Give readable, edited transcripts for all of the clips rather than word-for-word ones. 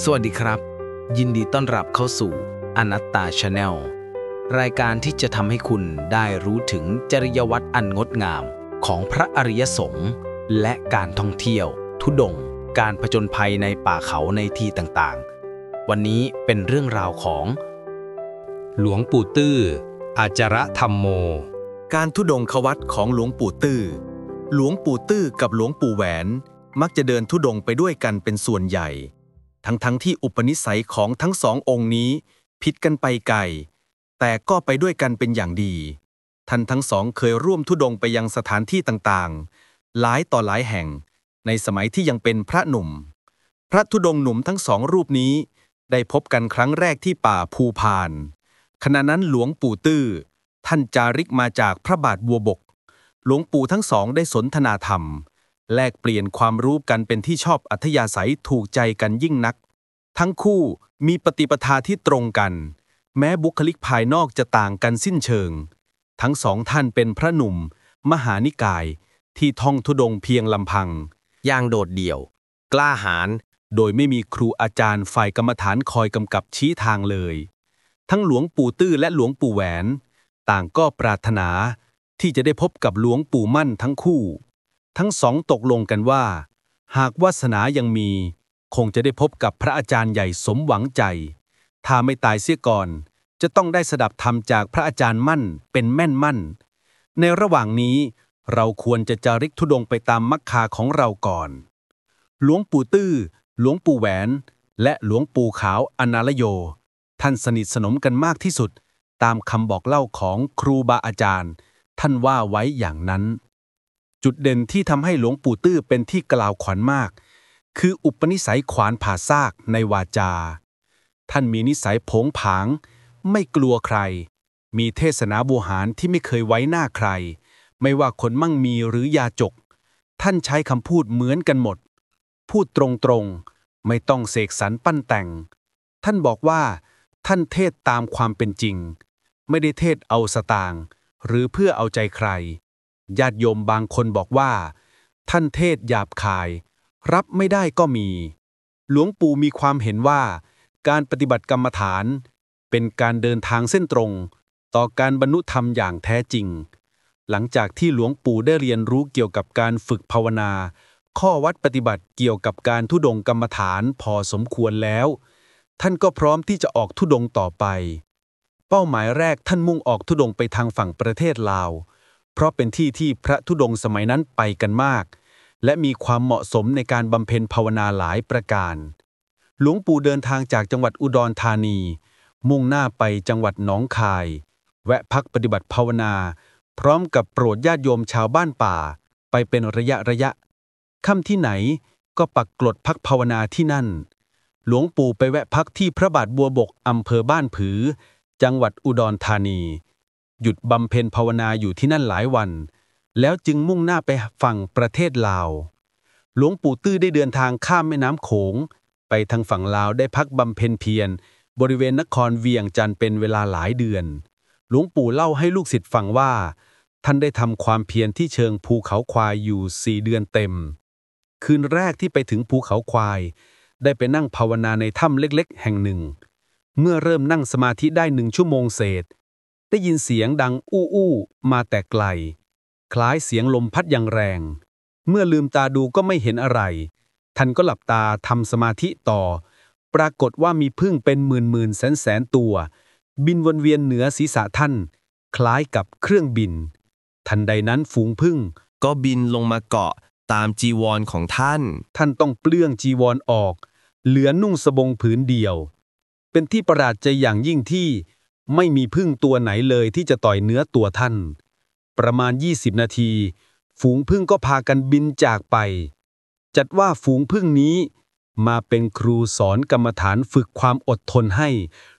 สวัสดีครับยินดีต้อนรับเข้าสู่อนัตตา Channel รายการที่จะทำให้คุณได้รู้ถึงจริยวัตรอันงดงามของพระอริยสงฆ์และการท่องเที่ยวธุดงค์การผจญภัยในป่าเขาในที่ต่างๆวันนี้เป็นเรื่องราวของหลวงปู่ตื้ออาจารธรรมโมการธุดงควัตรของหลวงปู่ตื้อหลวงปู่ตื้อกับหลวงปู่แหวนมักจะเดินธุดงไปด้วยกันเป็นส่วนใหญ่ทั้งที่อุปนิสัยของทั้งสององค์นี้ผิดกันไปไกลแต่ก็ไปด้วยกันเป็นอย่างดีท่านทั้งสองเคยร่วมธุดงไปยังสถานที่ต่างๆหลายต่อหลายแห่งในสมัยที่ยังเป็นพระหนุ่มพระธุดงค์หนุ่มทั้งสองรูปนี้ได้พบกันครั้งแรกที่ป่าภูพานขณะนั้นหลวงปู่ตื้อท่านจาริกมาจากพระบาทบัวบกหลวงปู่ทั้งสองได้สนทนาธรรมแลกเปลี่ยนความรู้กันเป็นที่ชอบอัธยาศัยถูกใจกันยิ่งนักทั้งคู่มีปฏิปทาที่ตรงกันแม้บุคลิกภายนอกจะต่างกันสิ้นเชิงทั้งสองท่านเป็นพระหนุ่มมหานิกายที่ท่องธุดงค์เพียงลำพังอย่างโดดเดี่ยวกล้าหาญโดยไม่มีครูอาจารย์ฝ่ายกรรมฐานคอยกำกับชี้ทางเลยทั้งหลวงปู่ตื้อและหลวงปู่แหวนต่างก็ปรารถนาที่จะได้พบกับหลวงปู่มั่นทั้งคู่ทั้งสองตกลงกันว่าหากวาสนายังมีคงจะได้พบกับพระอาจารย์ใหญ่สมหวังใจถ้าไม่ตายเสียก่อนจะต้องได้สดับธรรมจากพระอาจารย์มั่นเป็นแม่นมั่นในระหว่างนี้เราควรจะจาริกธุดงค์ไปตามมรรคาของเราก่อนหลวงปู่ตื้อหลวงปู่แหวนและหลวงปู่ขาวอนาลโยท่านสนิทสนมกันมากที่สุดตามคำบอกเล่าของครูบาอาจารย์ท่านว่าไว้อย่างนั้นจุดเด่นที่ทำให้หลวงปู่ตื้อเป็นที่กล่าวขวัญมากคืออุปนิสัยขวานผ่าซากในวาจาท่านมีนิสัยโผงผางไม่กลัวใครมีเทศนาโวหารที่ไม่เคยไว้หน้าใครไม่ว่าคนมั่งมีหรือยาจกท่านใช้คำพูดเหมือนกันหมดพูดตรงๆไม่ต้องเสกสรรปั้นแต่งท่านบอกว่าท่านเทศตามความเป็นจริงไม่ได้เทศเอาสตางค์หรือเพื่อเอาใจใครญาติโยมบางคนบอกว่าท่านเทศหยาบคายรับไม่ได้ก็มีหลวงปู่มีความเห็นว่าการปฏิบัติกรรมฐานเป็นการเดินทางเส้นตรงต่อการบรรลุธรรมอย่างแท้จริงหลังจากที่หลวงปู่ได้เรียนรู้เกี่ยวกับการฝึกภาวนาข้อวัดปฏิบัติเกี่ยวกับการธุดงค์กรรมฐานพอสมควรแล้วท่านก็พร้อมที่จะออกธุดงค์ต่อไปเป้าหมายแรกท่านมุ่งออกธุดงค์ไปทางฝั่งประเทศลาวเพราะเป็นที่ที่พระธุดงค์สมัยนั้นไปกันมากและมีความเหมาะสมในการบำเพ็ญภาวนาหลายประการหลวงปู่เดินทางจากจังหวัดอุดรธานีมุ่งหน้าไปจังหวัดหนองคายแวะพักปฏิบัติภาวนาพร้อมกับโปรดญาติโยมชาวบ้านป่าไปเป็นระยะค่ำที่ไหนก็ปักกลดพักภาวนาที่นั่นหลวงปู่ไปแวะพักที่พระบาทบัวบกอำเภอบ้านผือจังหวัดอุดรธานีหยุดบำเพ็ญภาวนาอยู่ที่นั่นหลายวันแล้วจึงมุ่งหน้าไปฝั่งประเทศลาวหลวงปู่ตื้อได้เดินทางข้ามแม่น้ำโขงไปทางฝั่งลาวได้พักบำเพ็ญเพียรบริเวณนครเวียงจันทร์เป็นเวลาหลายเดือนหลวงปู่เล่าให้ลูกศิษย์ฟังว่าท่านได้ทำความเพียรที่เชิงภูเขาควายอยู่4 เดือนเต็มคืนแรกที่ไปถึงภูเขาควายได้ไปนั่งภาวนาในถ้ำเล็กๆแห่งหนึ่งเมื่อเริ่มนั่งสมาธิได้1 ชั่วโมงเศษได้ยินเสียงดังอู้มาแต่ไกลคล้ายเสียงลมพัดอย่างแรงเมื่อลืมตาดูก็ไม่เห็นอะไรท่านก็หลับตาทำสมาธิต่อปรากฏว่ามีผึ้งเป็นหมื่นแสนตัวบินวนเวียนเหนือศีรษะท่านคล้ายกับเครื่องบินทันใดนั้นฝูงผึ้งก็บินลงมาเกาะตามจีวรของท่านต้องเปลื้องจีวรออกเหลือนุ่งสบงผืนเดียวเป็นที่ประหลาดใจอย่างยิ่งที่ไม่มีผึ้งตัวไหนเลยที่จะต่อยเนื้อตัวท่านประมาณ20 นาทีฝูงผึ้งก็พากันบินจากไปจัดว่าฝูงผึ้งนี้มาเป็นครูสอนกรรมฐานฝึกความอดทนให้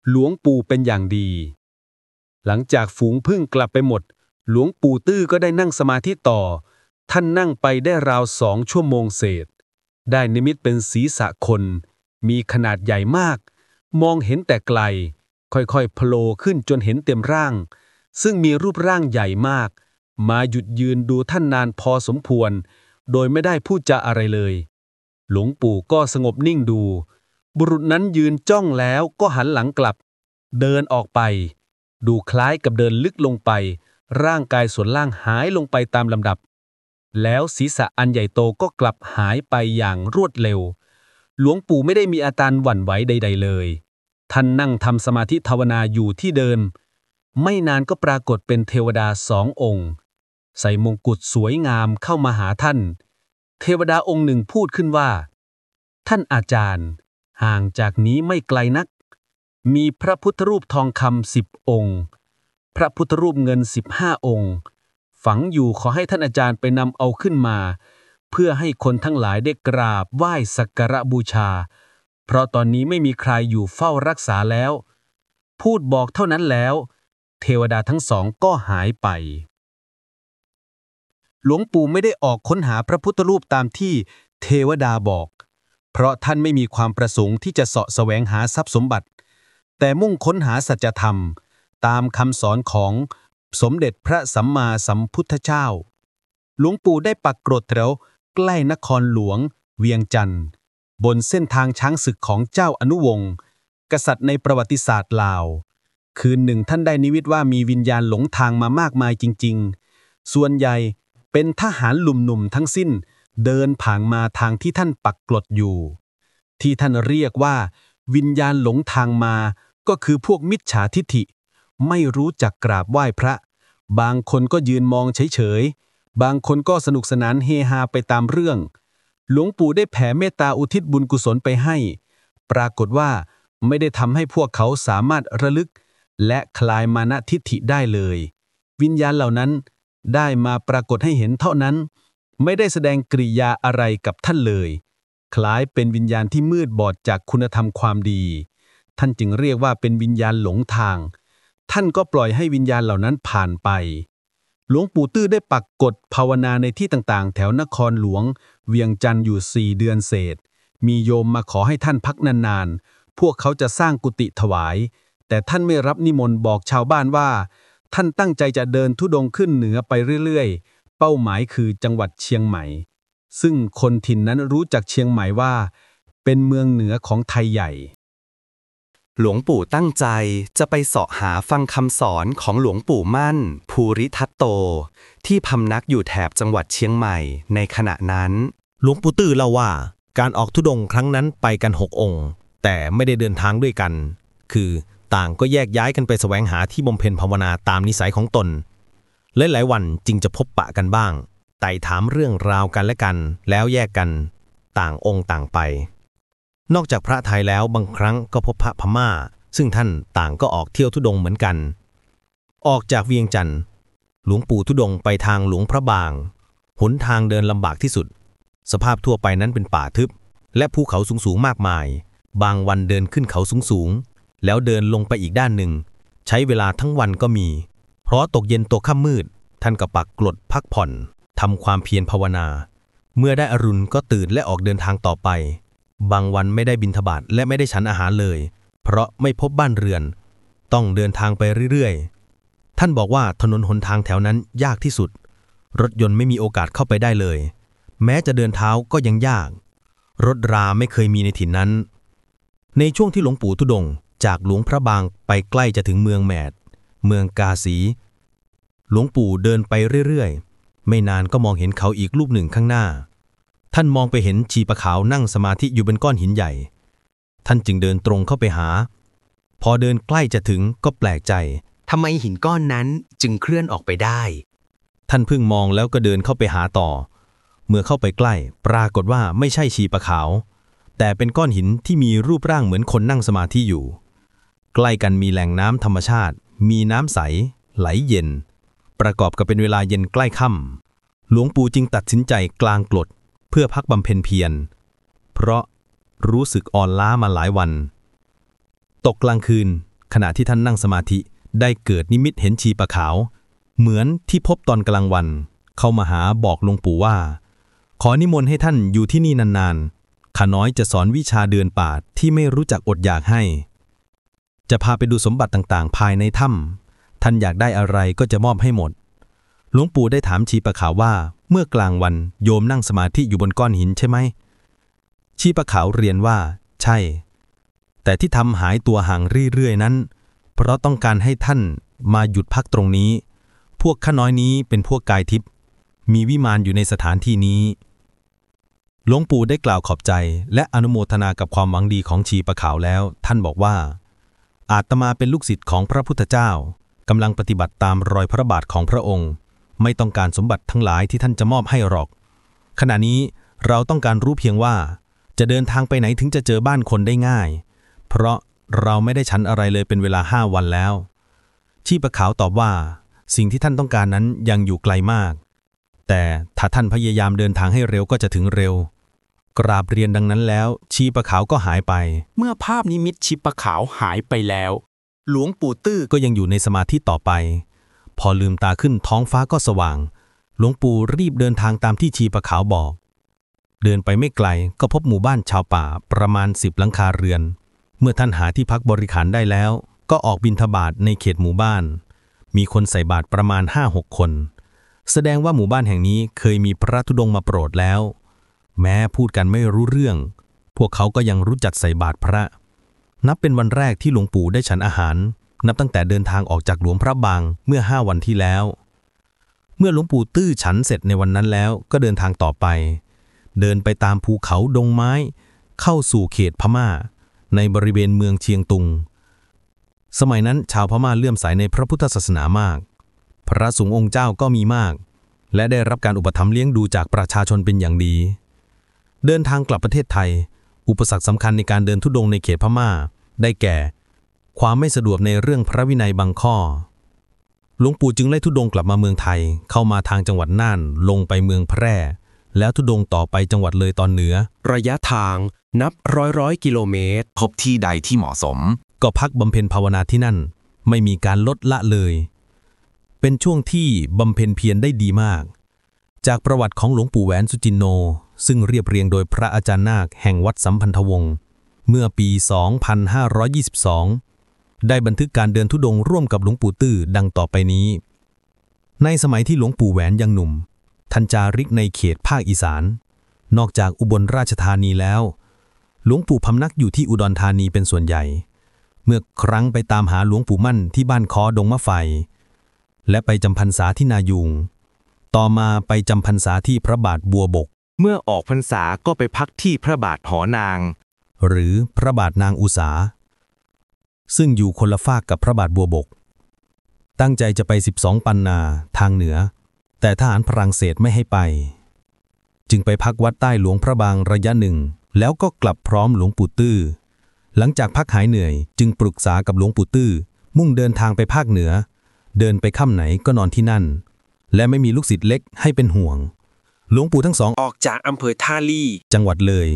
หลวงปู่เป็นอย่างดีหลังจากฝูงผึ้งกลับไปหมดหลวงปู่ตื้อก็ได้นั่งสมาธิต่อท่านนั่งไปได้ราว2 ชั่วโมงเศษได้นิมิตเป็นศีรษะคนมีขนาดใหญ่มากมองเห็นแต่ไกลค่อยๆโผล่ขึ้นจนเห็นเต็มร่างซึ่งมีรูปร่างใหญ่มากมาหยุดยืนดูท่านนานพอสมควรโดยไม่ได้พูดจาอะไรเลยหลวงปู่ก็สงบนิ่งดู บุรุษนั้นยืนจ้องแล้วก็หันหลังกลับเดินออกไปดูคล้ายกับเดินลึกลงไปร่างกายส่วนล่างหายลงไปตามลำดับแล้วศีรษะอันใหญ่โตก็กลับหายไปอย่างรวดเร็วหลวงปู่ไม่ได้มีอาการหวั่นไหวใดๆเลยท่านนั่งทำสมาธิภาวนาอยู่ที่เดิมไม่นานก็ปรากฏเป็นเทวดา2 องค์ใส่มงกุฎสวยงามเข้ามาหาท่านเทวดาองค์หนึ่งพูดขึ้นว่าท่านอาจารย์ห่างจากนี้ไม่ไกลนักมีพระพุทธรูปทองคำ10 องค์พระพุทธรูปเงิน15 องค์ฝังอยู่ขอให้ท่านอาจารย์ไปนำเอาขึ้นมาเพื่อให้คนทั้งหลายได้กราบไหว้สักการะบูชาเพราะตอนนี้ไม่มีใครอยู่เฝ้ารักษาแล้วพูดบอกเท่านั้นแล้วเทวดาทั้ง2ก็หายไปหลวงปู่ไม่ได้ออกค้นหาพระพุทธรูปตามที่เทวดาบอกเพราะท่านไม่มีความประสงค์ที่จะเสาะแสวงหาทรัพย์สมบัติแต่มุ่งค้นหาสัจธรรมตามคำสอนของสมเด็จพระสัมมาสัมพุทธเจ้าหลวงปู่ได้ปักกรดแถวใกล้นครหลวงเวียงจันทร์บนเส้นทางช้างศึกของเจ้าอนุวงศ์กษัตริย์ในประวัติศาสตร์ลาวคืนหนึ่งท่านได้นิมิตว่ามีวิญญาณหลงทางมามากมายจริงๆส่วนใหญ่เป็นทหารหนุ่มๆทั้งสิ้นเดินผ่านมาทางที่ท่านปักกรดอยู่ที่ท่านเรียกว่าวิญญาณหลงทางมาก็คือพวกมิจฉาทิฐิไม่รู้จักกราบไหว้พระบางคนก็ยืนมองเฉยๆบางคนก็สนุกสนานเฮฮาไปตามเรื่องหลวงปู่ได้แผ่เมตตาอุทิศบุญกุศลไปให้ปรากฏว่าไม่ได้ทำให้พวกเขาสามารถระลึกและคลายมานะทิฐิได้เลยวิญญาณเหล่านั้นได้มาปรากฏให้เห็นเท่านั้นไม่ได้แสดงกริยาอะไรกับท่านเลยคล้ายเป็นวิญญาณที่มืดบอดจากคุณธรรมความดีท่านจึงเรียกว่าเป็นวิญญาณหลงทางท่านก็ปล่อยให้วิญญาณเหล่านั้นผ่านไปหลวงปู่ตื้อได้ปักกฎภาวนาในที่ต่างๆแถวนครหลวงเวียงจันทร์อยู่4 เดือนเศษมีโยมมาขอให้ท่านพักนานๆพวกเขาจะสร้างกุฏิถวายแต่ท่านไม่รับนิมนต์บอกชาวบ้านว่าท่านตั้งใจจะเดินธุดงค์ขึ้นเหนือไปเรื่อยๆเป้าหมายคือจังหวัดเชียงใหม่ซึ่งคนถิ่นนั้นรู้จักเชียงใหม่ว่าเป็นเมืองเหนือของไทยใหญ่หลวงปู่ตั้งใจจะไปเสาะหาฟังคำสอนของหลวงปู่มั่นภูริทัตโตที่พำนักอยู่แถบจังหวัดเชียงใหม่ในขณะนั้นหลวงปู่ตื้อเล่าว่าการออกธุดงค์ครั้งนั้นไปกัน6 องค์แต่ไม่ได้เดินทางด้วยกันคือต่างก็แยกย้ายกันไปแสวงหาที่บำเพ็ญภาวนาตามนิสัยของตนหลายๆวันจึงจะพบปะกันบ้างไต่ถามเรื่องราวกันและกันแล้วแยกกันต่างองค์ต่างไปนอกจากพระไทยแล้วบางครั้งก็พบพระพม่าซึ่งท่านต่างก็ออกเที่ยวธุดงค์เหมือนกันออกจากเวียงจันทร์หลวงปู่ธุดงค์ไปทางหลวงพระบางหนทางเดินลำบากที่สุดสภาพทั่วไปนั้นเป็นป่าทึบและภูเขาสูงๆมากมายบางวันเดินขึ้นเขาสูงๆแล้วเดินลงไปอีกด้านหนึ่งใช้เวลาทั้งวันก็มีเพราะตกเย็นตัวค่ำมืดท่านก็ปักกรดพักผ่อนทำความเพียรภาวนาเมื่อได้อรุณก็ตื่นและออกเดินทางต่อไปบางวันไม่ได้บิณฑบาตและไม่ได้ฉันอาหารเลยเพราะไม่พบบ้านเรือนต้องเดินทางไปเรื่อยๆท่านบอกว่าถนนหนทางแถวนั้นยากที่สุดรถยนต์ไม่มีโอกาสเข้าไปได้เลยแม้จะเดินเท้าก็ยังยากรถราไม่เคยมีในถิ่นนั้นในช่วงที่หลวงปู่ธุดงค์จากหลวงพระบางไปใกล้จะถึงเมืองแมดเมืองกาสีหลวงปู่เดินไปเรื่อยๆไม่นานก็มองเห็นเขาอีกรูปหนึ่งข้างหน้าท่านมองไปเห็นชีปะขาวนั่งสมาธิอยู่บนก้อนหินใหญ่ท่านจึงเดินตรงเข้าไปหาพอเดินใกล้จะถึงก็แปลกใจทำไมหินก้อนนั้นจึงเคลื่อนออกไปได้ท่านเพิ่งมองแล้วก็เดินเข้าไปหาต่อเมื่อเข้าไปใกล้ปรากฏว่าไม่ใช่ชีปะขาวแต่เป็นก้อนหินที่มีรูปร่างเหมือนคนนั่งสมาธิอยู่ใกล้กันมีแหล่งน้ำธรรมชาติมีน้ำใสไหลเย็นประกอบกับเป็นเวลาเย็นใกล้ค่ำหลวงปู่จึงตัดสินใจกลางกรดเพื่อพักบำเพ็ญเพียรเพราะรู้สึกอ่อนล้ามาหลายวันตกกลางคืนขณะที่ท่านนั่งสมาธิได้เกิดนิมิตเห็นชีปะขาวเหมือนที่พบตอนกลางวันเข้ามาหาบอกหลวงปู่ว่าขอนิมนต์ให้ท่านอยู่ที่นี่นานๆข้าน้อยจะสอนวิชาเดินป่าที่ไม่รู้จักอดอยากให้จะพาไปดูสมบัติต่างๆภายในถ้ำท่านอยากได้อะไรก็จะมอบให้หมดหลวงปู่ได้ถามชีปะขาวว่าเมื่อกลางวันโยมนั่งสมาธิอยู่บนก้อนหินใช่ไหมชีปะขาวเรียนว่าใช่ แต่ที่ทำหายตัวห่างเรื่อยๆนั้นเพราะต้องการให้ท่านมาหยุดพักตรงนี้พวกข้าน้อยนี้เป็นพวกกายทิพย์มีวิมานอยู่ในสถานที่นี้หลวงปู่ได้กล่าวขอบใจและอนุโมทนากับความหวังดีของชีปะขาวแล้วท่านบอกว่าอาตมาเป็นลูกศิษย์ของพระพุทธเจ้ากำลังปฏิบัติตามรอยพระบาทของพระองค์ไม่ต้องการสมบัติทั้งหลายที่ท่านจะมอบให้หรอกขณะนี้เราต้องการรู้เพียงว่าจะเดินทางไปไหนถึงจะเจอบ้านคนได้ง่ายเพราะเราไม่ได้ฉันอะไรเลยเป็นเวลา5 วันแล้วชีปะขาวตอบว่าสิ่งที่ท่านต้องการนั้นยังอยู่ไกลมากแต่ถ้าท่านพยายามเดินทางให้เร็วก็จะถึงเร็วกราบเรียนดังนั้นแล้วชีปะขาวก็หายไปเมื่อภาพนิมิตชีปะขาวหายไปแล้วหลวงปู่ตื้อก็ยังอยู่ในสมาธิต่อไปพอลืมตาขึ้นท้องฟ้าก็สว่างหลวงปู่รีบเดินทางตามที่ชีปะขาวบอกเดินไปไม่ไกลก็พบหมู่บ้านชาวป่าประมาณ10 หลังคาเรือนเมื่อท่านหาที่พักบริขารได้แล้วก็ออกบิณฑบาตในเขตหมู่บ้านมีคนใส่บาตรประมาณ 5-6 คนแสดงว่าหมู่บ้านแห่งนี้เคยมีพระธุดงค์มาโปรดแล้วแม้พูดกันไม่รู้เรื่องพวกเขาก็ยังรู้จักใส่บาตรพระนับเป็นวันแรกที่หลวงปู่ได้ฉันอาหารนับตั้งแต่เดินทางออกจากหลวงพระบางเมื่อ5 วันที่แล้วเมื่อหลวงปู่ตื้อฉันเสร็จในวันนั้นแล้วก็เดินทางต่อไปเดินไปตามภูเขาดงไม้เข้าสู่เขตพม่าในบริเวณเมืองเชียงตุงสมัยนั้นชาวพม่าเลื่อมใสในพระพุทธศาสนามากพระสงฆ์องค์เจ้าก็มีมากและได้รับการอุปถัมภ์เลี้ยงดูจากประชาชนเป็นอย่างดีเดินทางกลับประเทศไทยอุปสรรคสำคัญในการเดินธุดงค์ในเขตพม่าได้แก่ความไม่สะดวกในเรื่องพระวินัยบางข้อหลวงปู่จึงไล่ธุดงค์กลับมาเมืองไทยเข้ามาทางจังหวัดน่านลงไปเมืองแพร่แล้วธุดงค์ต่อไปจังหวัดเลยตอนเหนือระยะทางนับร้อยกิโลเมตรพบที่ใดที่เหมาะสมก็พักบำเพ็ญภาวนาที่นั่นไม่มีการลดละเลยเป็นช่วงที่บำเพ็ญเพียรได้ดีมากจากประวัติของหลวงปู่แหวนสุจินโนซึ่งเรียบเรียงโดยพระอาจารย์นาคแห่งวัดสัมพันธวงศ์เมื่อปี 2522 ได้บันทึกการเดินธุดงค์ร่วมกับหลวงปู่ตื้อดังต่อไปนี้ในสมัยที่หลวงปู่แหวนยังหนุ่มท่านจาริกในเขตภาคอีสานนอกจากอุบลราชธานีแล้วหลวงปู่พำนักอยู่ที่อุดรธานีเป็นส่วนใหญ่เมื่อครั้งไปตามหาหลวงปู่มั่นที่บ้านคอดงมะไฟและไปจำพรรษาที่นายูงต่อมาไปจำพรรษาที่พระบาทบัวบกเมื่อออกพรรษาก็ไปพักที่พระบาทหอนางหรือพระบาทนางอุษาซึ่งอยู่คนละฝากกับพระบาทบัวบกตั้งใจจะไป12 ปันนาทางเหนือแต่ทหารฝรั่งเศสไม่ให้ไปจึงไปพักวัดใต้หลวงพระบางระยะหนึ่งแล้วก็กลับพร้อมหลวงปู่ตื้อหลังจากพักหายเหนื่อยจึงปรึกษากับหลวงปู่ตื้อมุ่งเดินทางไปภาคเหนือเดินไปค่ำไหนก็นอนที่นั่นและไม่มีลูกศิษย์เล็กให้เป็นห่วงหลวงปู่ทั้งสองออกจากอำเภอท่าลี่จังหวัดเลย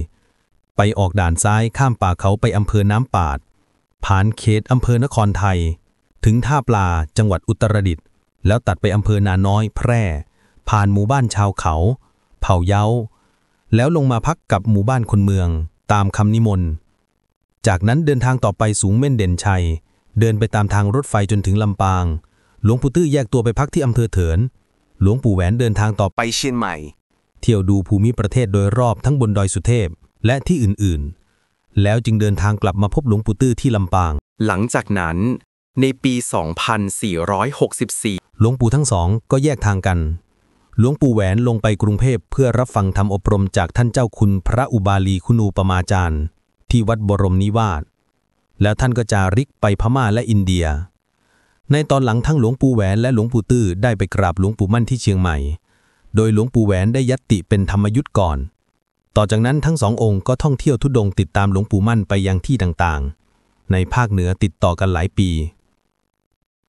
ไปออกด่านซ้ายข้ามป่าเขาไปอำเภอน้ำปาดผ่านเขตอำเภอนครไทยถึงท่าปลาจังหวัดอุตรดิตถ์แล้วตัดไปอำเภอนาน้อยแพร่ผ่านหมู่บ้านชาวเขาเผ่าเย้าแล้วลงมาพักกับหมู่บ้านคนเมืองตามคำนิมนต์จากนั้นเดินทางต่อไปสูงเม่นเด่นชัยเดินไปตามทางรถไฟจนถึงลำปางหลวงปู่ตื้อแยกตัวไปพักที่อำเภอเถินหลวงปู่แหวนเดินทางต่อไปเชียงใหม่เที่ยวดูภูมิประเทศโดยรอบทั้งบนดอยสุเทพและที่อื่นๆแล้วจึงเดินทางกลับมาพบหลวงปู่ตื้อที่ลำปางหลังจากนั้นในปี 2464 หลวงปู่ทั้งสองก็แยกทางกันหลวงปู่แหวนลงไปกรุงเทพเพื่อรับฟังธรรมอบรมจากท่านเจ้าคุณพระอุบาลีคุณูปมาจารย์ที่วัดบรมนิวาสแล้วท่านก็จาริกไปพม่าและอินเดียในตอนหลังทั้งหลวงปู่แหวนและหลวงปู่ตื้อได้ไปกราบหลวงปู่มั่นที่เชียงใหม่โดยหลวงปู่แหวนได้ยัตติเป็นธรรมยุทธ์ก่อนต่อจากนั้นทั้งสององค์ก็ท่องเที่ยวธุดงค์ติดตามหลวงปู่มั่นไปยังที่ต่างๆในภาคเหนือติดต่อกันหลายปี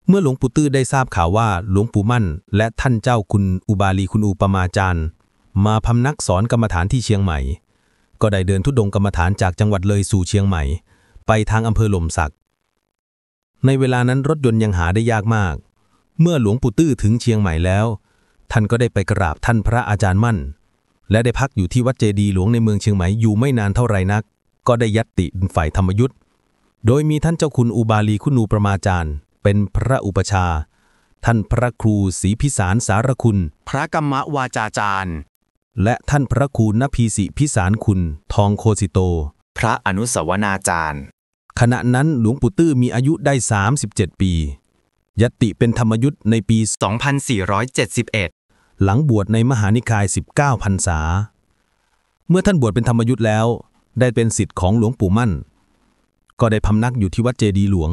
เมื่อหลวงปู่ตื้อได้ทราบข่าวว่าหลวงปู่มั่นและท่านเจ้าคุณอุบาลีคุณูปมาจารย์มาพำนักสอนกรรมฐานที่เชียงใหม่ก็ได้เดินธุดงค์กรรมฐานจากจังหวัดเลยสู่เชียงใหม่ไปทางอำเภอหล่มสักในเวลานั้นรถยนต์ยังหาได้ยากมากเมื่อหลวงปู่ตื้อถึงเชียงใหม่แล้วท่านก็ได้ไปกราบท่านพระอาจารย์มั่นและได้พักอยู่ที่วัดเจดีย์หลวงในเมืองเชียงใหม่อยู่ไม่นานเท่าไรนักก็ได้ยัตติเป็นฝ่ายธรรมยุทธ์โดยมีท่านเจ้าคุณอุบาลีคุณูปมาจารย์เป็นพระอุปชาท่านพระครูศรีพิสารสารคุณพระกัมมวาจาจารย์และท่านพระครูนภีสิพิสารคุณทองโคสิโตพระอนุสวนาจารย์ ขณะนั้นหลวงปู่ตื้อมีอายุได้37 ปียติเป็นธรรมยุทธ์ในปี 2471 หลังบวชในมหานิกาย 19 พรรษา เมื่อท่านบวชเป็นธรรมยุทธ์แล้วได้เป็นศิษย์ของหลวงปู่มั่นก็ได้พำนักอยู่ที่วัดเจดีย์หลวง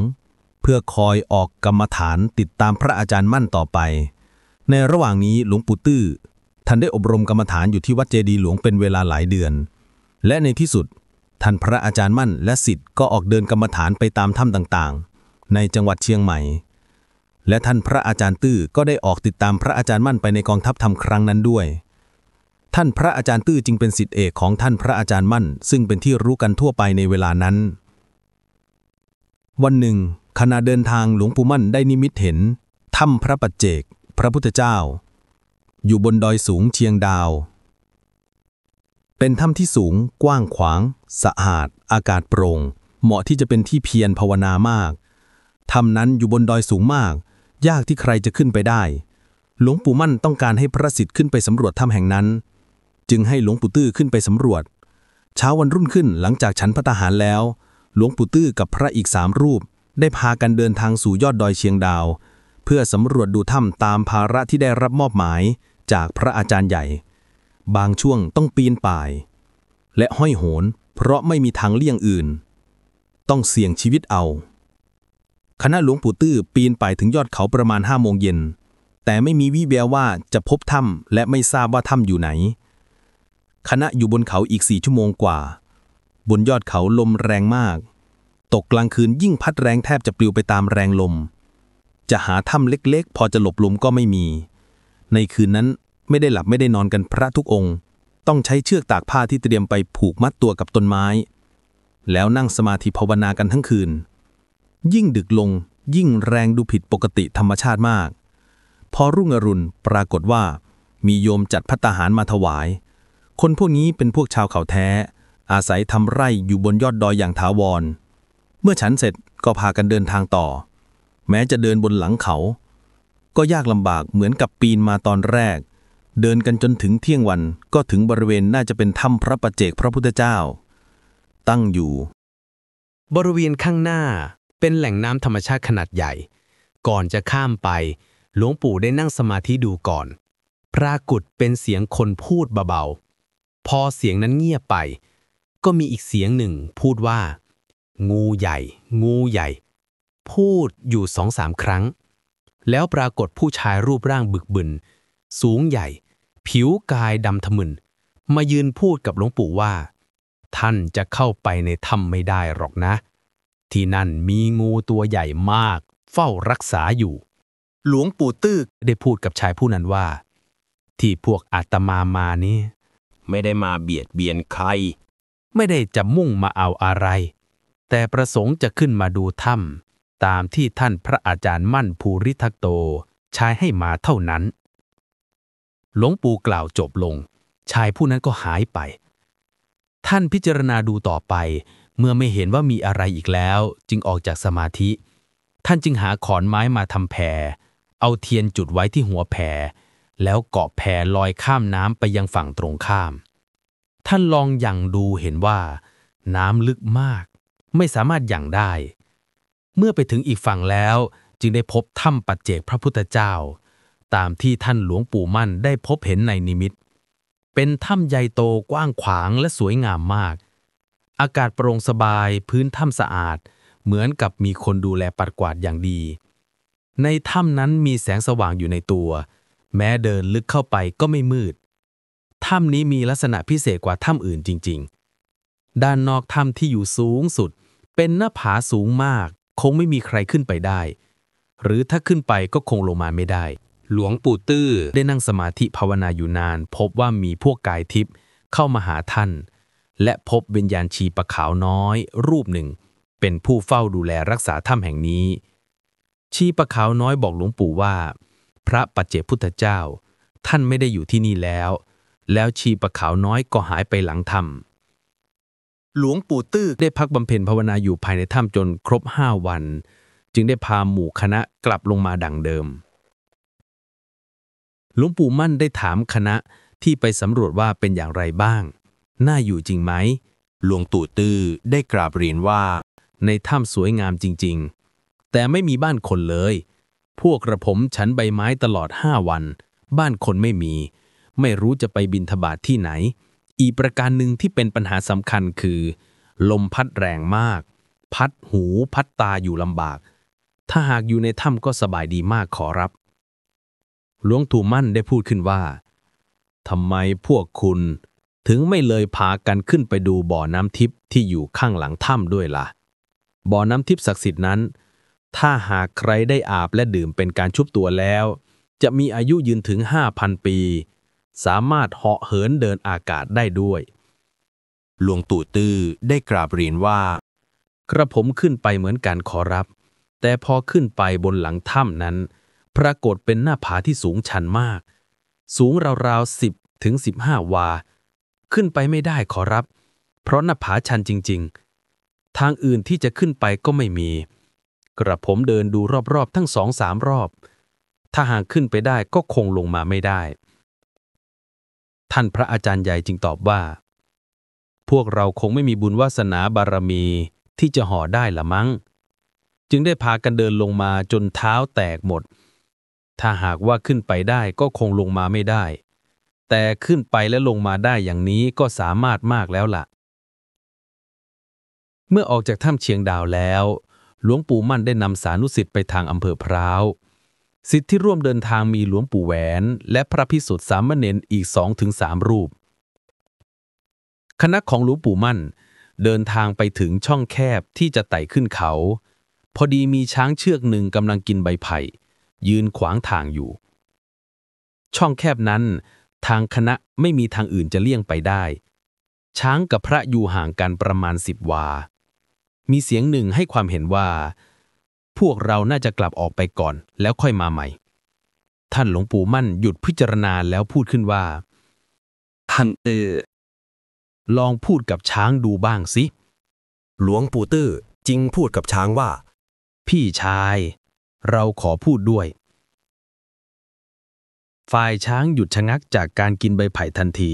เพื่อคอยออกกรรมฐานติดตามพระอาจารย์มั่นต่อไปในระหว่างนี้หลวงปู่ตื้อท่านได้อบรมกรรมฐานอยู่ที่วัดเจดีย์หลวงเป็นเวลาหลายเดือนและในที่สุดท่านพระอาจารย์มั่นและศิษย์ก็ออกเดินกรรมฐานไปตามถ้ำต่างๆในจังหวัดเชียงใหม่และท่านพระอาจารย์ตื้อก็ได้ออกติดตามพระอาจารย์มั่นไปในกองทัพธรรมครั้งนั้นด้วยท่านพระอาจารย์ตื้อจึงเป็นศิษย์เอกของท่านพระอาจารย์มั่นซึ่งเป็นที่รู้กันทั่วไปในเวลานั้นวันหนึ่งขณะเดินทางหลวงปู่มั่นได้นิมิตเห็นถ้ำพระปัจเจกพระพุทธเจ้าอยู่บนดอยสูงเชียงดาวเป็นถ้ำที่สูงกว้างขวางสะอาดอากาศโปร่งเหมาะที่จะเป็นที่เพียรภาวนามากถ้ำนั้นอยู่บนดอยสูงมากยากที่ใครจะขึ้นไปได้หลวงปู่มั่นต้องการให้พระศิษย์ขึ้นไปสำรวจถ้ำแห่งนั้นจึงให้หลวงปู่ตื้อขึ้นไปสำรวจเช้าวันรุ่งขึ้นหลังจากฉันภัตตาหารแล้วหลวงปู่ตื้อกับพระอีก3 รูปได้พากันเดินทางสู่ยอดดอยเชียงดาวเพื่อสำรวจดูถ้ำตามภาระที่ได้รับมอบหมายจากพระอาจารย์ใหญ่บางช่วงต้องปีนป่ายและห้อยโหนเพราะไม่มีทางเลี่ยงอื่นต้องเสี่ยงชีวิตเอาคณะหลวงปู่ตื้อปีนป่ายถึงยอดเขาประมาณ5 โมงเย็นแต่ไม่มีวี่แววว่าจะพบถ้ำและไม่ทราบว่าถ้ำอยู่ไหนคณะอยู่บนเขาอีก4 ชั่วโมงกว่าบนยอดเขาลมแรงมากตกกลางคืนยิ่งพัดแรงแทบจะปลิวไปตามแรงลมจะหาถ้ำเล็กๆพอจะหลบลมก็ไม่มีในคืนนั้นไม่ได้หลับไม่ได้นอนกันพระทุกองค์ต้องใช้เชือกตากผ้าที่เตรียมไปผูกมัดตัวกับต้นไม้แล้วนั่งสมาธิภาวนากันทั้งคืนยิ่งดึกลงยิ่งแรงดูผิดปกติธรรมชาติมากพอรุ่งอรุณปรากฏว่ามีโยมจัดภัตตาหารมาถวายคนพวกนี้เป็นพวกชาวเขาแท้อาศัยทำไร่อยู่บนยอดดอยอย่างถาวรเมื่อฉันเสร็จก็พากันเดินทางต่อแม้จะเดินบนหลังเขาก็ยากลำบากเหมือนกับปีนมาตอนแรกเดินกันจนถึงเที่ยงวันก็ถึงบริเวณน่าจะเป็นถ้ำพระปัจเจกพระพุทธเจ้าตั้งอยู่บริเวณข้างหน้าเป็นแหล่งน้ำธรรมชาติขนาดใหญ่ก่อนจะข้ามไปหลวงปู่ได้นั่งสมาธิดูก่อนปรากฏเป็นเสียงคนพูดเบาๆพอเสียงนั้นเงียบไปก็มีอีกเสียงหนึ่งพูดว่างูใหญ่งูใหญ่พูดอยู่2-3 ครั้งแล้วปรากฏผู้ชายรูปร่างบึกบึนสูงใหญ่ผิวกายดำทะมึนมายืนพูดกับหลวงปู่ว่าท่านจะเข้าไปในถ้ำไม่ได้หรอกนะที่นั่นมีงูตัวใหญ่มากเฝ้ารักษาอยู่หลวงปู่ตื้อได้พูดกับชายผู้นั้นว่าที่พวกอาตมานี่ไม่ได้มาเบียดเบียนใครไม่ได้จะมุ่งมาเอาอะไรแต่ประสงค์จะขึ้นมาดูถ้ำตามที่ท่านพระอาจารย์มั่นภูริทัตโตใช้ให้มาเท่านั้นหลวงปู่กล่าวจบลงชายผู้นั้นก็หายไปท่านพิจารณาดูต่อไปเมื่อไม่เห็นว่ามีอะไรอีกแล้วจึงออกจากสมาธิท่านจึงหาขอนไม้มาทำแพเอาเทียนจุดไว้ที่หัวแพแล้วเกาะแพลอยข้ามน้ำไปยังฝั่งตรงข้ามท่านลองหยั่งดูเห็นว่าน้ำลึกมากไม่สามารถหยั่งได้เมื่อไปถึงอีกฝั่งแล้วจึงได้พบถ้ำปัจเจกพระพุทธเจ้าตามที่ท่านหลวงปู่มั่นได้พบเห็นในนิมิตเป็นถ้ำใหญ่โตกว้างขวางและสวยงามมากอากาศโปร่งสบายพื้นถ้ำสะอาดเหมือนกับมีคนดูแลปัดกวาดอย่างดีในถ้ำนั้นมีแสงสว่างอยู่ในตัวแม้เดินลึกเข้าไปก็ไม่มืดถ้ำนี้มีลักษณะพิเศษกว่าถ้ำอื่นจริงๆด้านนอกถ้ำที่อยู่สูงสุดเป็นหน้าผาสูงมากคงไม่มีใครขึ้นไปได้หรือถ้าขึ้นไปก็คงลงมาไม่ได้หลวงปู่ตื้อได้นั่งสมาธิภาวนาอยู่นานพบว่ามีพวกกายทิพย์เข้ามาหาท่านและพบวิญญาณชีปะขาวน้อยรูปหนึ่งเป็นผู้เฝ้าดูแลรักษาถ้ำแห่งนี้ชีปะขาวน้อยบอกหลวงปู่ว่าพระปัจเจกพุทธเจ้าท่านไม่ได้อยู่ที่นี่แล้วชีปะขาวน้อยก็หายไปหลังถ้ำหลวงปู่ตื้อได้พักบำเพ็ญภาวนาอยู่ภายในถ้ำจนครบ5 วันจึงได้พาหมู่คณะกลับลงมาดังเดิมหลวงปู่มั่นได้ถามคณะที่ไปสำรวจว่าเป็นอย่างไรบ้างน่าอยู่จริงไหมหลวงปู่ตื้อได้กราบเรียนว่า ในถ้ำสวยงามจริงๆแต่ไม่มีบ้านคนเลยพวกกระผมฉันใบไม้ตลอด5 วันบ้านคนไม่มีไม่รู้จะไปบิณฑบาตที่ไหนอีกประการหนึ่งที่เป็นปัญหาสำคัญคือลมพัดแรงมากพัดหูพัดตาอยู่ลำบากถ้าหากอยู่ในถ้ำก็สบายดีมากขอรับหลวงตู่มั่นได้พูดขึ้นว่าทำไมพวกคุณถึงไม่เลยพากันขึ้นไปดูบ่อน้ำทิพย์ที่อยู่ข้างหลังถ้ำด้วยล่ะบ่อน้ำทิพย์ศักดิ์สิทธิ์นั้นถ้าหากใครได้อาบและดื่มเป็นการชุบตัวแล้วจะมีอายุยืนถึง 5,000 ปีสามารถเหาะเหินเดินอากาศได้ด้วยหลวงปู่ตื้อได้กราบเรียนว่าก ระผมขึ้นไปเหมือนกันขอรับแต่พอขึ้นไปบนหลังถ้ำนั้นปรากฏเป็นหน้าผาที่สูงชันมากสูงราวๆ10 ถึง 15 วาขึ้นไปไม่ได้ขอรับเพราะหน้าผาชันจริงๆทางอื่นที่จะขึ้นไปก็ไม่มีกระผมเดินดูรอบๆทั้ง2-3 รอบถ้าหากขึ้นไปได้ก็คงลงมาไม่ได้ท่านพระอาจารย์ใหญ่จึงตอบว่าพวกเราคงไม่มีบุญวาสนาบารมีที่จะห่อได้ละมั้งจึงได้พากันเดินลงมาจนเท้าแตกหมดถ้าหากว่าขึ้นไปได้ก็คงลงมาไม่ได้แต่ขึ้นไปและลงมาได้อย่างนี้ก็สามารถมากแล้วล่ะเมื่อออกจากถ้ำเชียงดาวแล้วหลวงปู่มั่นได้นำสานุศิษย์ไปทางอำเภอพร้าวศิษย์ที่ร่วมเดินทางมีหลวงปู่แหวนและพระภิกษุสามเณรอีก 2-3 รูปคณะของหลวงปู่มั่นเดินทางไปถึงช่องแคบที่จะไต่ขึ้นเขาพอดีมีช้างเชือกหนึ่งกำลังกินใบไผ่ยืนขวางทางอยู่ช่องแคบนั้นทางคณะไม่มีทางอื่นจะเลี่ยงไปได้ช้างกับพระอยู่ห่างกันประมาณ10 วามีเสียงหนึ่งให้ความเห็นว่าพวกเราน่าจะกลับออกไปก่อนแล้วค่อยมาใหม่ท่านหลวงปู่มั่นหยุดพิจารณาแล้วพูดขึ้นว่าท่านลองพูดกับช้างดูบ้างสิหลวงปู่ตื้อจึงพูดกับช้างว่าพี่ชายเราขอพูดด้วยฝ่ายช้างหยุดชะงักจากการกินใบไผ่ทันที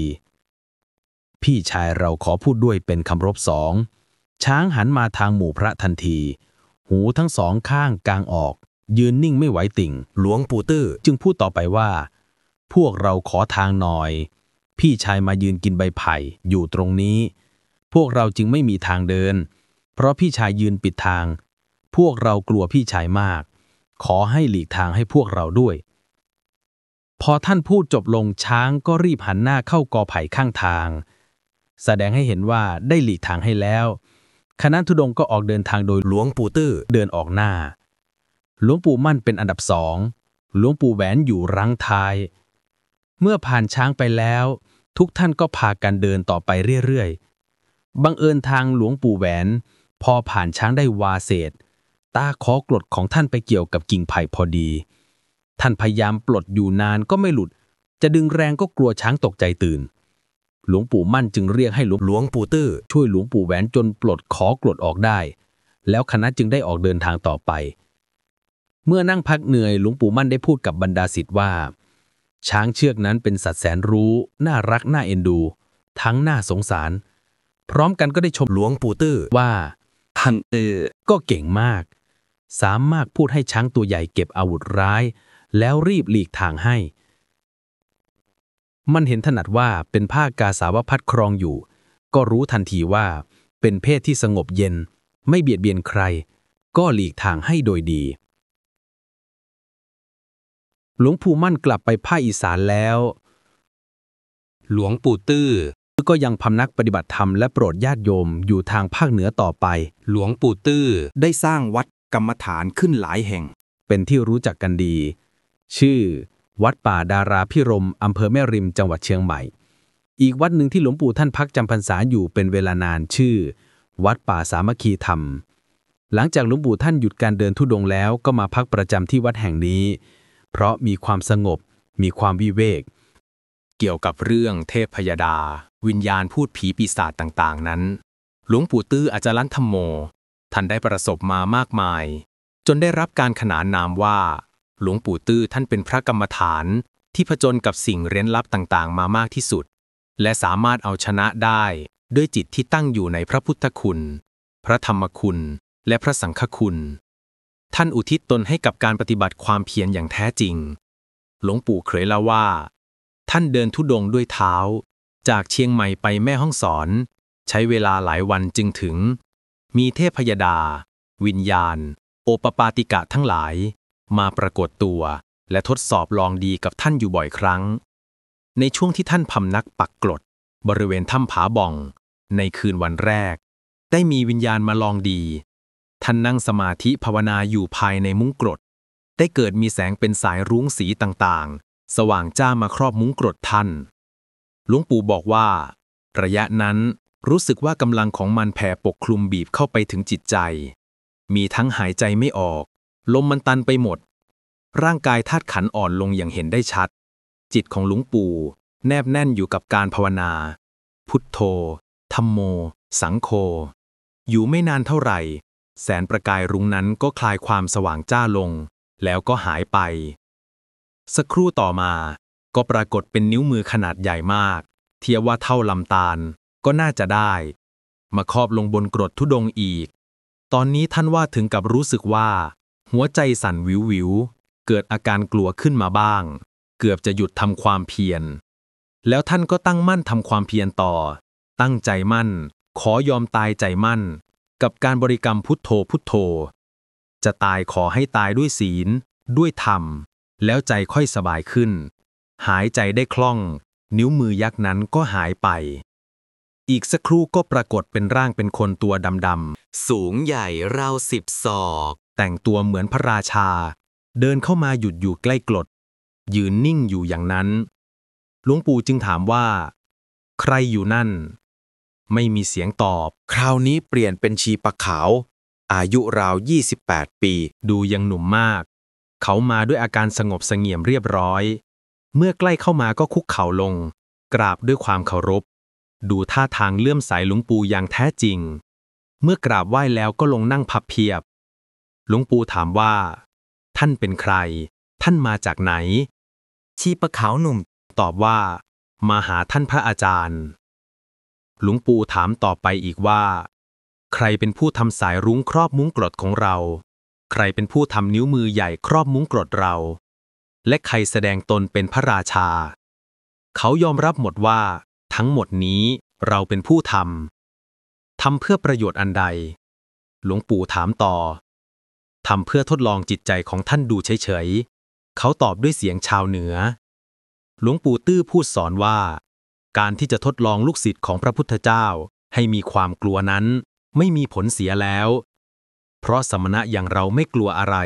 พี่ชายเราขอพูดด้วยเป็นคำรบ2ช้างหันมาทางหมู่พระทันทีหูทั้ง2 ข้างกางออกยืนนิ่งไม่ไหวติ่งหลวงปู่ตื้อจึงพูดต่อไปว่าพวกเราขอทางหน่อยพี่ชายมายืนกินใบไผ่อยู่ตรงนี้พวกเราจึงไม่มีทางเดินเพราะพี่ชายยืนปิดทางพวกเรากลัวพี่ชายมากขอให้หลีกทางให้พวกเราด้วยพอท่านพูดจบลงช้างก็รีบหันหน้าเข้ากอไผ่ข้างทางแสดงให้เห็นว่าได้หลีกทางให้แล้วคณะธุดงค์ก็ออกเดินทางโดยหลวงปู่ตื้อเดินออกหน้าหลวงปู่มั่นเป็นอันดับ2หลวงปู่แหวนอยู่รั้งท้ายเมื่อผ่านช้างไปแล้วทุกท่านก็พากันเดินต่อไปเรื่อยๆบังเอิญทางหลวงปู่แหวนพอผ่านช้างได้วาเศษตาขอกรดของท่านไปเกี่ยวกับกิ่งไผ่พอดีท่านพยายามปลดอยู่นานก็ไม่หลุดจะดึงแรงก็กลัวช้างตกใจตื่นหลวงปู่มั่นจึงเรียกให้หลวงปู่ตื้อช่วยหลวงปู่แหวนจนปลดขอกรดออกได้แล้วคณะจึงได้ออกเดินทางต่อไปเมื่อนั่งพักเหนื่อยหลวงปู่มั่นได้พูดกับบรรดาศิษย์ว่าช้างเชือกนั้นเป็นสัตว์แสนรู้น่ารักน่าเอ็นดูทั้งน่าสงสารพร้อมกันก็ได้ชมหลวงปู่ตื้อว่าท่านก็เก่งมากสามารถพูดให้ช้างตัวใหญ่เก็บอาวุธร้ายแล้วรีบหลีกทางให้มันเห็นถนัดว่าเป็นผ้ากาสาวพัดครองอยู่ก็รู้ทันทีว่าเป็นเพศที่สงบเย็นไม่เบียดเบียนใครก็หลีกทางให้โดยดีหลวงปู่มั่นกลับไปภาคอีสานแล้วหลวงปู่ตื้อก็ยังพำนักปฏิบัติธรรมและโปรดญาติโยมอยู่ทางภาคเหนือต่อไปหลวงปู่ตื้อได้สร้างวัดกรรมฐานขึ้นหลายแห่งเป็นที่รู้จักกันดีชื่อวัดป่าดาราพิรมย์อำเภอแม่ริมจังหวัดเชียงใหม่อีกวัดหนึ่งที่หลวงปู่ท่านพักจำพรรษาอยู่เป็นเวลานานชื่อวัดป่าสามัคคีธรรมหลังจากหลวงปู่ท่านหยุดการเดินธุดงค์แล้วก็มาพักประจำที่วัดแห่งนี้เพราะมีความสงบมีความวิเวกเกี่ยวกับเรื่องเทพพยดาวิญญาณพูดผีปีศาจต่างๆนั้นหลวงปู่ตื้ออาจารย์ธรรมโมท่านได้ประสบมามากมายจนได้รับการขนานนามว่าหลวงปู่ตื้อท่านเป็นพระกรรมฐานที่ผจญกับสิ่งเร้นลับต่างๆมามากที่สุดและสามารถเอาชนะได้ด้วยจิตที่ตั้งอยู่ในพระพุทธคุณพระธรรมคุณ และพระสังฆคุณ ท่านอุทิศตนให้กับการปฏิบัติความเพียรอย่างแท้จริง หลวงปู่เคยเล่าว่า ท่านเดินธุดงค์ด้วยเท้าจากเชียงใหม่ไปแม่ฮ่องสอนใช้เวลาหลายวันจึงถึง มีเทพยดา วิญญาณ โอปปาติกะทั้งหลายมาปรากฏตัวและทดสอบลองดีกับท่านอยู่บ่อยครั้ง ในช่วงที่ท่านพำนักปักกลดบริเวณถ้ำผาบ่องในคืนวันแรกได้มีวิญญาณมาลองดีท่านนั่งสมาธิภาวนาอยู่ภายในมุ้งกรดได้เกิดมีแสงเป็นสายรุ้งสีต่างๆสว่างจ้ามาครอบมุ้งกรดท่านหลวงปู่บอกว่าระยะนั้นรู้สึกว่ากำลังของมันแผ่ปกคลุมบีบเข้าไปถึงจิตใจมีทั้งหายใจไม่ออกลมมันตันไปหมดร่างกายธาตุขันธ์อ่อนลงอย่างเห็นได้ชัดจิตของหลวงปู่แนบแน่นอยู่กับการภาวนาพุทโธธัมโมสังโฆอยู่ไม่นานเท่าไหร่แสงประกายรุ้งนั้นก็คลายความสว่างจ้าลงแล้วก็หายไปสักครู่ต่อมาก็ปรากฏเป็นนิ้วมือขนาดใหญ่มากเทียบว่าเท่าลำตาลก็น่าจะได้มาครอบลงบนกรดธุดงค์อีกตอนนี้ท่านว่าถึงกับรู้สึกว่าหัวใจสั่นวิววิวเกิดอาการกลัวขึ้นมาบ้างเกือบจะหยุดทำความเพียรแล้วท่านก็ตั้งมั่นทำความเพียรต่อตั้งใจมั่นขอยอมตายใจมั่นกับการบริกรรมพุทโธพุทโธจะตายขอให้ตายด้วยศีลด้วยธรรมแล้วใจค่อยสบายขึ้นหายใจได้คล่องนิ้วมือยักษ์นั้นก็หายไปอีกสักครู่ก็ปรากฏเป็นร่างเป็นคนตัวดำๆสูงใหญ่ราว10 ศอกแต่งตัวเหมือนพระราชาเดินเข้ามาหยุดอยู่ใกล้กรดยืนนิ่งอยู่อย่างนั้นหลวงปู่จึงถามว่าใครอยู่นั่นไม่มีเสียงตอบคราวนี้เปลี่ยนเป็นชีปะขาวอายุราว28 ปีดูยังหนุ่มมากเขามาด้วยอาการสงบเสงี่ยมเรียบร้อยเมื่อใกล้เข้ามาก็คุกเข่าลงกราบด้วยความเคารพดูท่าทางเลื่อมใสหลวงปู่อย่างแท้จริงเมื่อกราบไหว้แล้วก็ลงนั่งพับเพียบหลวงปู่ถามว่าท่านเป็นใครท่านมาจากไหนชีปะขาวหนุ่มตอบว่ามาหาท่านพระอาจารย์หลวงปู่ถามต่อไปอีกว่าใครเป็นผู้ทำสายรุ้งครอบมุ้งกรดของเราใครเป็นผู้ทำนิ้วมือใหญ่ครอบมุ้งกรดเราและใครแสดงตนเป็นพระราชาเขายอมรับหมดว่าทั้งหมดนี้เราเป็นผู้ทำเพื่อประโยชน์อันใดหลวงปู่ถามต่อทำเพื่อทดลองจิตใจของท่านดูเฉยๆเขาตอบด้วยเสียงชาวเหนือหลวงปู่ตื้อพูดสอนว่าการที่จะทดลองลูกศิษย์ของพระพุทธเจ้าให้มีความกลัวนั้นไม่มีผลเสียแล้วเพราะสมณะอย่างเราไม่กลัวอะไร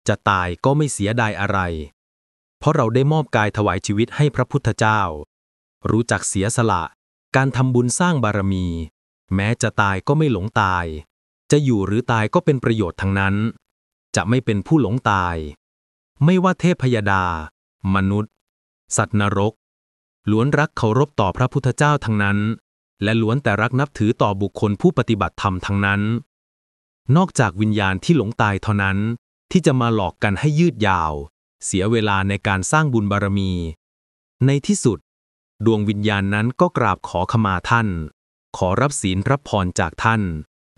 จะตายก็ไม่เสียดายอะไรเพราะเราได้มอบกายถวายชีวิตให้พระพุทธเจ้ารู้จักเสียสละการทำบุญสร้างบารมีแม้จะตายก็ไม่หลงตายจะอยู่หรือตายก็เป็นประโยชน์ทั้งนั้นจะไม่เป็นผู้หลงตายไม่ว่าเทพยดามนุษย์สัตว์นรกล้วนรักเคารพต่อพระพุทธเจ้าทั้งนั้นและล้วนแต่รักนับถือต่อบุคคลผู้ปฏิบัติธรรมทั้งนั้นนอกจากวิญญาณที่หลงตายเท่านั้นที่จะมาหลอกกันให้ยืดยาวเสียเวลาในการสร้างบุญบารมีในที่สุดดวงวิญญาณนั้นก็กราบขอขมาท่านขอรับศีลรับพรจากท่าน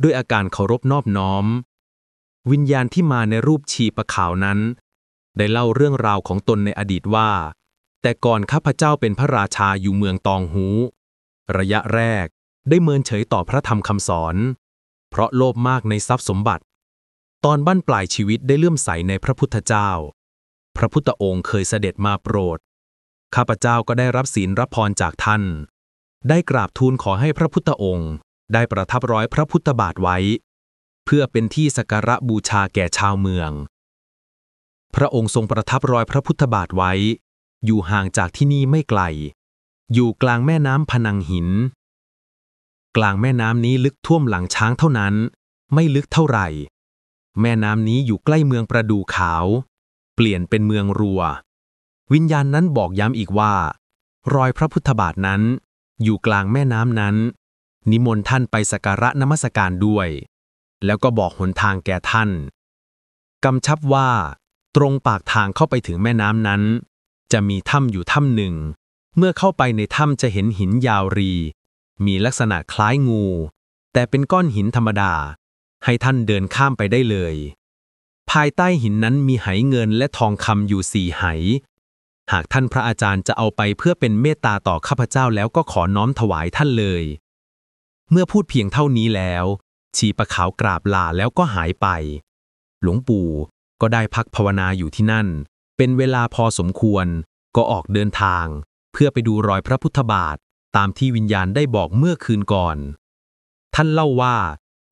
ด้วยอาการเคารพนอบน้อมวิญญาณที่มาในรูปชีปะขาวนั้นได้เล่าเรื่องราวของตนในอดีตว่าแต่ก่อนข้าพเจ้าเป็นพระราชาอยู่เมืองตองหูระยะแรกได้เมินเฉยต่อพระธรรมคำสอนเพราะโลภมากในทรัพย์สมบัติตอนบั้นปลายชีวิตได้เลื่อมใสในพระพุทธเจ้าพระพุทธองค์เคยเสด็จมาโปรดข้าพเจ้าก็ได้รับศีลรับพรจากท่านได้กราบทูลขอให้พระพุทธองค์ได้ประทับร้อยพระพุทธบาทไว้เพื่อเป็นที่สักการะบูชาแก่ชาวเมืองพระองค์ทรงประทับรอยพระพุทธบาทไว้อยู่ห่างจากที่นี่ไม่ไกลอยู่กลางแม่น้ำพนังหินกลางแม่น้ำนี้ลึกท่วมหลังช้างเท่านั้นไม่ลึกเท่าไหร่แม่น้ำนี้อยู่ใกล้เมืองประดู่ขาวเปลี่ยนเป็นเมืองรัววิญญาณนั้นบอกย้ำอีกว่ารอยพระพุทธบาทนั้นอยู่กลางแม่น้ำนั้นนิมนต์ท่านไปสักการะนมัสการด้วยแล้วก็บอกหนทางแก่ท่านกำชับว่าตรงปากทางเข้าไปถึงแม่น้ำนั้นจะมีถ้ำอยู่ถ้ำหนึ่งเมื่อเข้าไปในถ้ำจะเห็นหินยาวรีมีลักษณะคล้ายงูแต่เป็นก้อนหินธรรมดา ให้ท่านเดินข้ามไปได้เลย ภายใต้หินนั้นมีไหเงินและทองคำอยู่4 ไห หากท่านพระอาจารย์จะเอาไปเพื่อเป็นเมตตาต่อข้าพเจ้าแล้วก็ขอน้อมถวายท่านเลย เมื่อพูดเพียงเท่านี้แล้วชีปะขาวกราบลาแล้วก็หายไป หลวงปู่ก็ได้พักภาวนาอยู่ที่นั่นเป็นเวลาพอสมควรก็ออกเดินทางเพื่อไปดูรอยพระพุทธบาทตามที่วิญญาณได้บอกเมื่อคืนก่อน ท่านเล่าว่า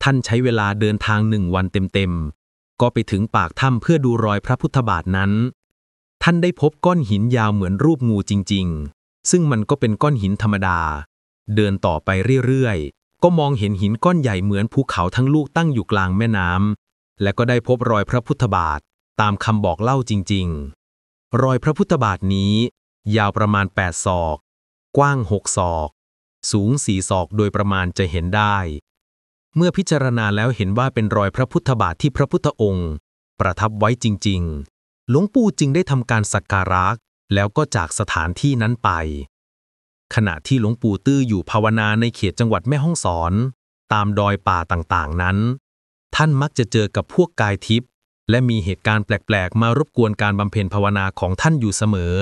ท่านใช้เวลาเดินทาง1 วันเต็มๆก็ไปถึงปากถ้ำเพื่อดูรอยพระพุทธบาทนั้นท่านได้พบก้อนหินยาวเหมือนรูปงูจริงๆซึ่งมันก็เป็นก้อนหินธรรมดาเดินต่อไปเรื่อยๆก็มองเห็นหินก้อนใหญ่เหมือนภูเขาทั้งลูกตั้งอยู่กลางแม่น้ำและก็ได้พบรอยพระพุทธบาทตามคำบอกเล่าจริงๆรอยพระพุทธบาทนี้ยาวประมาณ8 ศอกกว้าง6 ศอกสูง4 ศอกโดยประมาณจะเห็นได้เมื่อพิจารณาแล้วเห็นว่าเป็นรอยพระพุทธบาทที่พระพุทธองค์ประทับไว้จริงๆหลวงปู่จึงได้ทำการสักการะแล้วก็จากสถานที่นั้นไปขณะที่หลวงปู่ตื้ออยู่ภาวนาในเขตจังหวัดแม่ฮ่องสอนตามดอยป่าต่างๆนั้นท่านมักจะเจอกับพวกกายทิพย์และมีเหตุการณ์แปลกๆมารบกวนการบำเพ็ญภาวนาของท่านอยู่เสมอ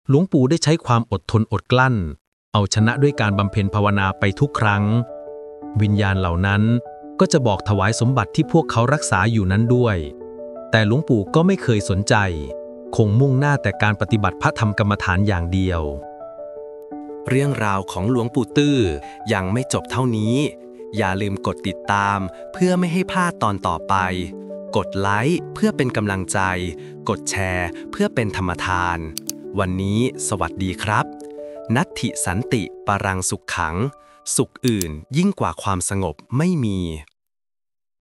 หลวงปู่ได้ใช้ความอดทนอดกลั้นเอาชนะด้วยการบำเพ็ญภาวนาไปทุกครั้งวิญญาณเหล่านั้นก็จะบอกถวายสมบัติที่พวกเขารักษาอยู่นั้นด้วยแต่หลวงปู่ก็ไม่เคยสนใจคงมุ่งหน้าแต่การปฏิบัติพระธรรมกรรมฐานอย่างเดียวเรื่องราวของหลวงปู่ตื้อยังไม่จบเท่านี้อย่าลืมกดติดตามเพื่อไม่ให้พลาดตอนต่อไปกดไลค์เพื่อเป็นกำลังใจกดแชร์เพื่อเป็นธรรมทานวันนี้สวัสดีครับนัตถิสันติปรังสุขขังสุขอื่นยิ่งกว่าความสงบไม่มี